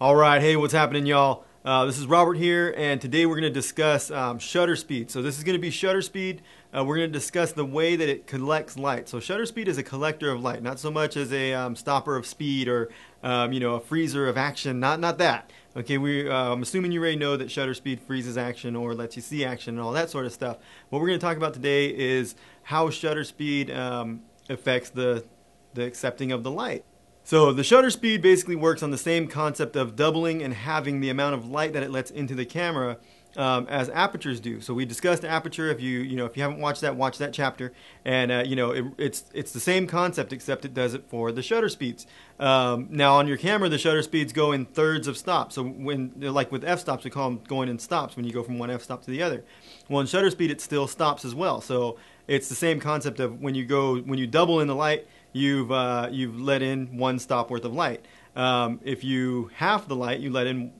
All right, hey, what's happening, y'all? This is Robert here, and today we're going to discuss shutter speed. So this is going to be shutter speed. We're going to discuss the way that it collects light. So shutter speed is a collector of light, not so much as a stopper of speed or a freezer of action. Not that. Okay, I'm assuming you already know that shutter speed freezes action or lets you see action and all that sort of stuff. What we're going to talk about today is how shutter speed affects the accepting of the light. So the shutter speed basically works on the same concept of doubling and halving the amount of light that it lets into the camera as apertures do. So we discussed aperture. If you haven't watched that, watch that chapter. And it's the same concept except it does it for the shutter speeds. Now on your camera, the shutter speeds go in thirds of stops. So when like with f-stops, we call them going in stops when you go from one f-stop to the other. Well, in shutter speed, it still stops as well. So it's the same concept of when you double in the light, you've let in one stop worth of light. If you half the light, you let in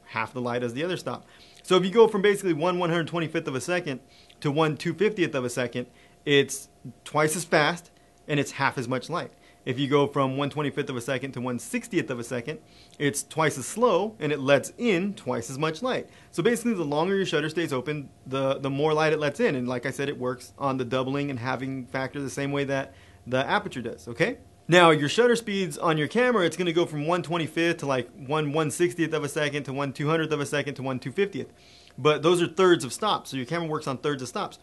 half the light as the other stop. So if you go from basically 1/125th of a second to 1/250th of a second, it's twice as fast and it's half as much light. If you go from 1/25th of a second to 1/60th of a second, it's twice as slow and it lets in twice as much light. So basically, the longer your shutter stays open, the more light it lets in. And like I said, it works on the doubling and halving factor the same way that the aperture does, okay? Now, your shutter speeds on your camera, it's going to go from 1/25th to like 1/160th of a second to 1/200th of a second to 1/250th. But those are thirds of stops, so your camera works on thirds of stops.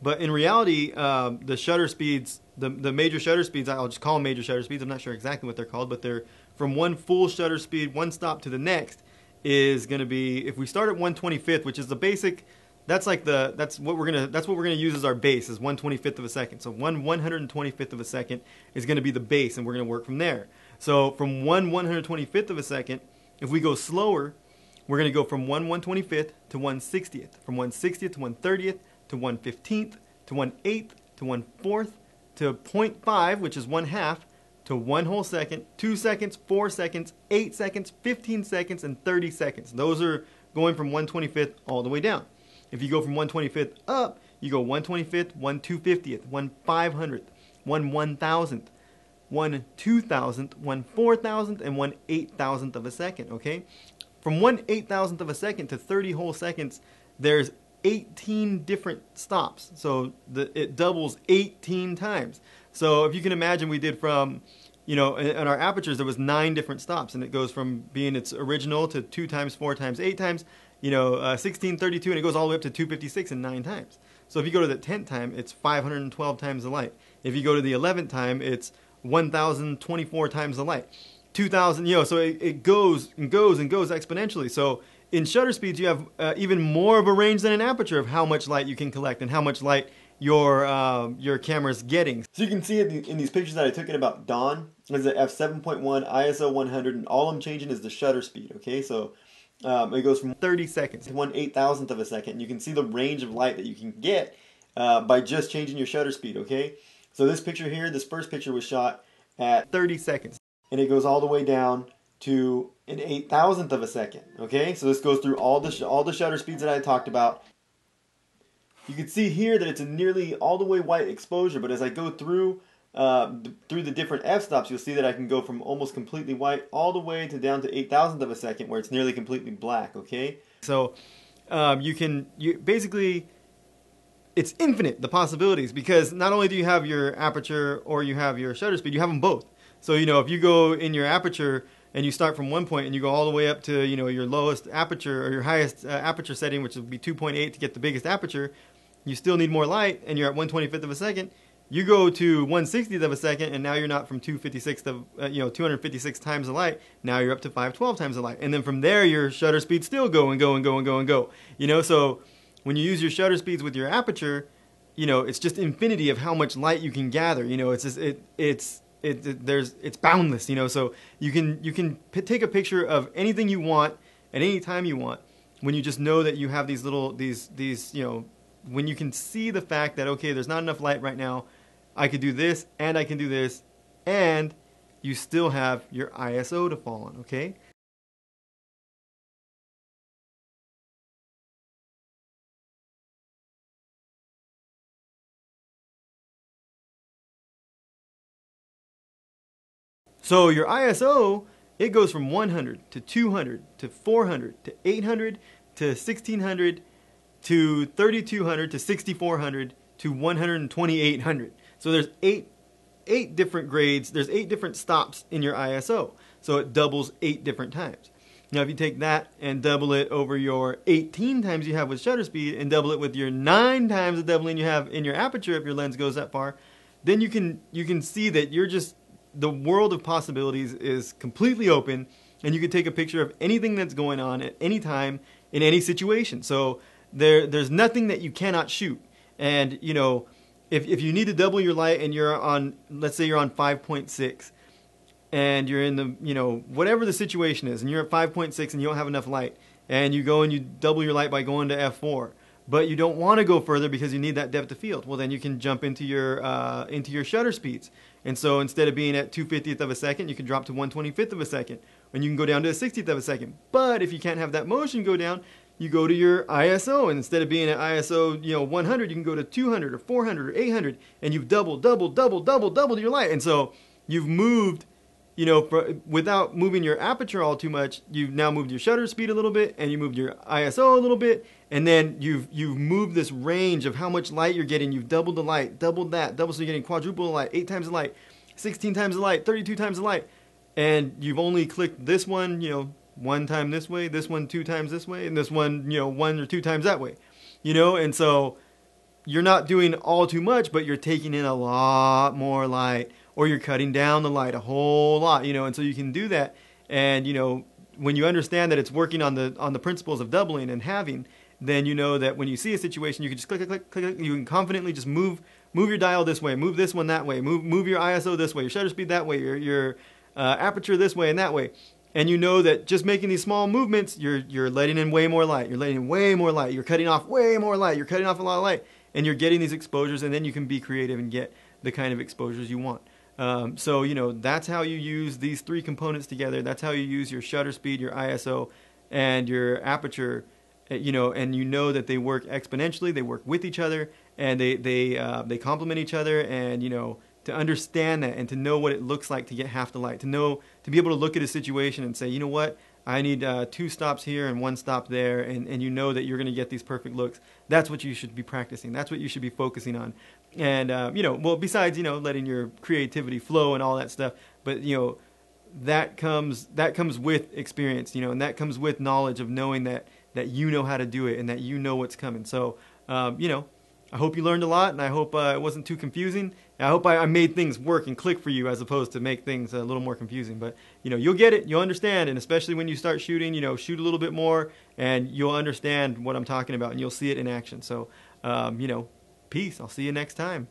But in reality, the shutter speeds, the major shutter speeds, I'll just call them major shutter speeds, I'm not sure exactly what they're called, but they're from one full shutter speed, one stop to the next, is going to be, if we start at 1/25th, which is the basic, that's what we're gonna use as our base, is 1/25th of a second. So 1/125th of a second is gonna be the base, and we're gonna work from there. So from 1/125th of a second, if we go slower, we're gonna go from 1/125th to 1/60th, from 1/60th to 1/30th to 1/15th to 1/8th to 1/4th to 0.5, which is 1/2, to 1 whole second, 2 seconds, 4 seconds, 8 seconds, 15 seconds, and 30 seconds. Those are going from 1/25th all the way down. If you go from 1/25th up, you go 1/25th, 1/250th, 1/500th, 1/1000th, 1/2000th, 1/4000th, and 1/8000th of a second, okay? From 1/8000th of a second to 30 whole seconds, there's 18 different stops. So it doubles 18 times. So if you can imagine, we did from, in our apertures, there was 9 different stops, and it goes from being its original to 2 times, 4 times, 8 times, 16, 32, and it goes all the way up to 256 and 9 times. So if you go to the 10th time, it's 512 times the light. If you go to the 11th time, it's 1,024 times the light. 2,000, so it goes and goes and goes exponentially. So in shutter speeds, you have even more of a range than an aperture of how much light you can collect and how much light your camera's getting. So you can see it in these pictures that I took in about dawn. There's an f7.1, ISO 100, and all I'm changing is the shutter speed, okay? So it goes from 30 seconds to 1/8000th of a second. You can see the range of light that you can get by just changing your shutter speed, okay? So this picture here, this first picture was shot at 30 seconds. And it goes all the way down to an 8,000th of a second, okay? So this goes through all the shutter speeds that I talked about. You can see here that it's a nearly all the way white exposure, but as I go through the different f-stops, you'll see that I can go from almost completely white all the way to down to 8,000th of a second, where it's nearly completely black, okay? So basically, it's infinite, the possibilities, because not only do you have your aperture or you have your shutter speed, you have them both. So, if you go in your aperture and you start from one point and you go all the way up to, your lowest aperture or your highest aperture setting, which would be 2.8 to get the biggest aperture, you still need more light and you're at 1/25th of a second. You go to 1/60th of a second and now you're not from 256 times the light. Now you're up to 512 times the light. And then from there, your shutter speeds still go and go and go and go and go. So when you use your shutter speeds with your aperture, it's just infinity of how much light you can gather. It's boundless, so you can take a picture of anything you want at any time you want, when you just know that you have these when you can see the fact that, okay, there's not enough light right now, I could do this and I can do this, and you still have your ISO to fall on, okay? So your ISO it goes from 100 to 200 to 400 to 800 to 1600 to 3200 to 6400 to 12800. So there's eight different grades. There's 8 different stops in your ISO. So it doubles 8 different times. Now if you take that and double it over your 18 times you have with shutter speed and double it with your 9 times the doubling you have in your aperture if your lens goes that far, then you can see that you're just, the world of possibilities is completely open, and you can take a picture of anything that's going on at any time in any situation. So there's nothing that you cannot shoot. And you know, if you need to double your light and you're on, let's say you're on 5.6 and you're in the, you know, whatever the situation is, and you're at 5.6 and you don't have enough light, and you go and you double your light by going to f4, but you don't want to go further because you need that depth of field, well then you can jump into your shutter speeds. And so instead of being at 2/50th of a second, you can drop to 1/25th of a second, and you can go down to a 60th of a second. But if you can't have that motion go down, you go to your ISO, and instead of being at ISO, you know, 100, you can go to 200 or 400 or 800, and you've doubled your light. And so you've moved, you know, without moving your aperture all too much, you've now moved your shutter speed a little bit, and you moved your ISO a little bit, and then you've moved this range of how much light you're getting. You've doubled the light, doubled that, double, so you're getting quadruple the light, 8 times the light, 16 times the light, 32 times the light, and you've only clicked this one, you know, 1 time this way, this one 2 times this way, and this one, you know, 1 or 2 times that way, you know. And so you're not doing all too much, but you're taking in a lot more light, or you're cutting down the light a whole lot, you know. And so you can do that, and you know, when you understand that it's working on the principles of doubling and halving, then you know that when you see a situation, you can just click, click, click, click. You can confidently just move your dial this way, move this one that way, move your ISO this way, your shutter speed that way, your aperture this way and that way. And you know that just making these small movements, you're letting in way more light. You're letting in way more light. You're cutting off way more light. You're cutting off a lot of light, and you're getting these exposures. And then you can be creative and get the kind of exposures you want. So you know, that's how you use these 3 components together. That's how you use your shutter speed, your ISO, and your aperture. You know, and you know that they work exponentially. They work with each other, and they complement each other. And you know, to understand that and to know what it looks like to get half the light, to be able to look at a situation and say, you know what, I need 2 stops here and 1 stop there, and you know that you're going to get these perfect looks. That's what you should be practicing. That's what you should be focusing on. And you know, well, besides, you know, letting your creativity flow and all that stuff, but you know, that comes with experience, you know, and that comes with knowledge of knowing that you know how to do it and that you know what's coming. So you know, I hope you learned a lot, and I hope it wasn't too confusing. I hope I made things work and click for you, as opposed to make things a little more confusing. But you know, you'll get it, you'll understand, and especially when you start shooting, you know, shoot a little bit more, and you'll understand what I'm talking about, and you'll see it in action. So you know, peace. I'll see you next time.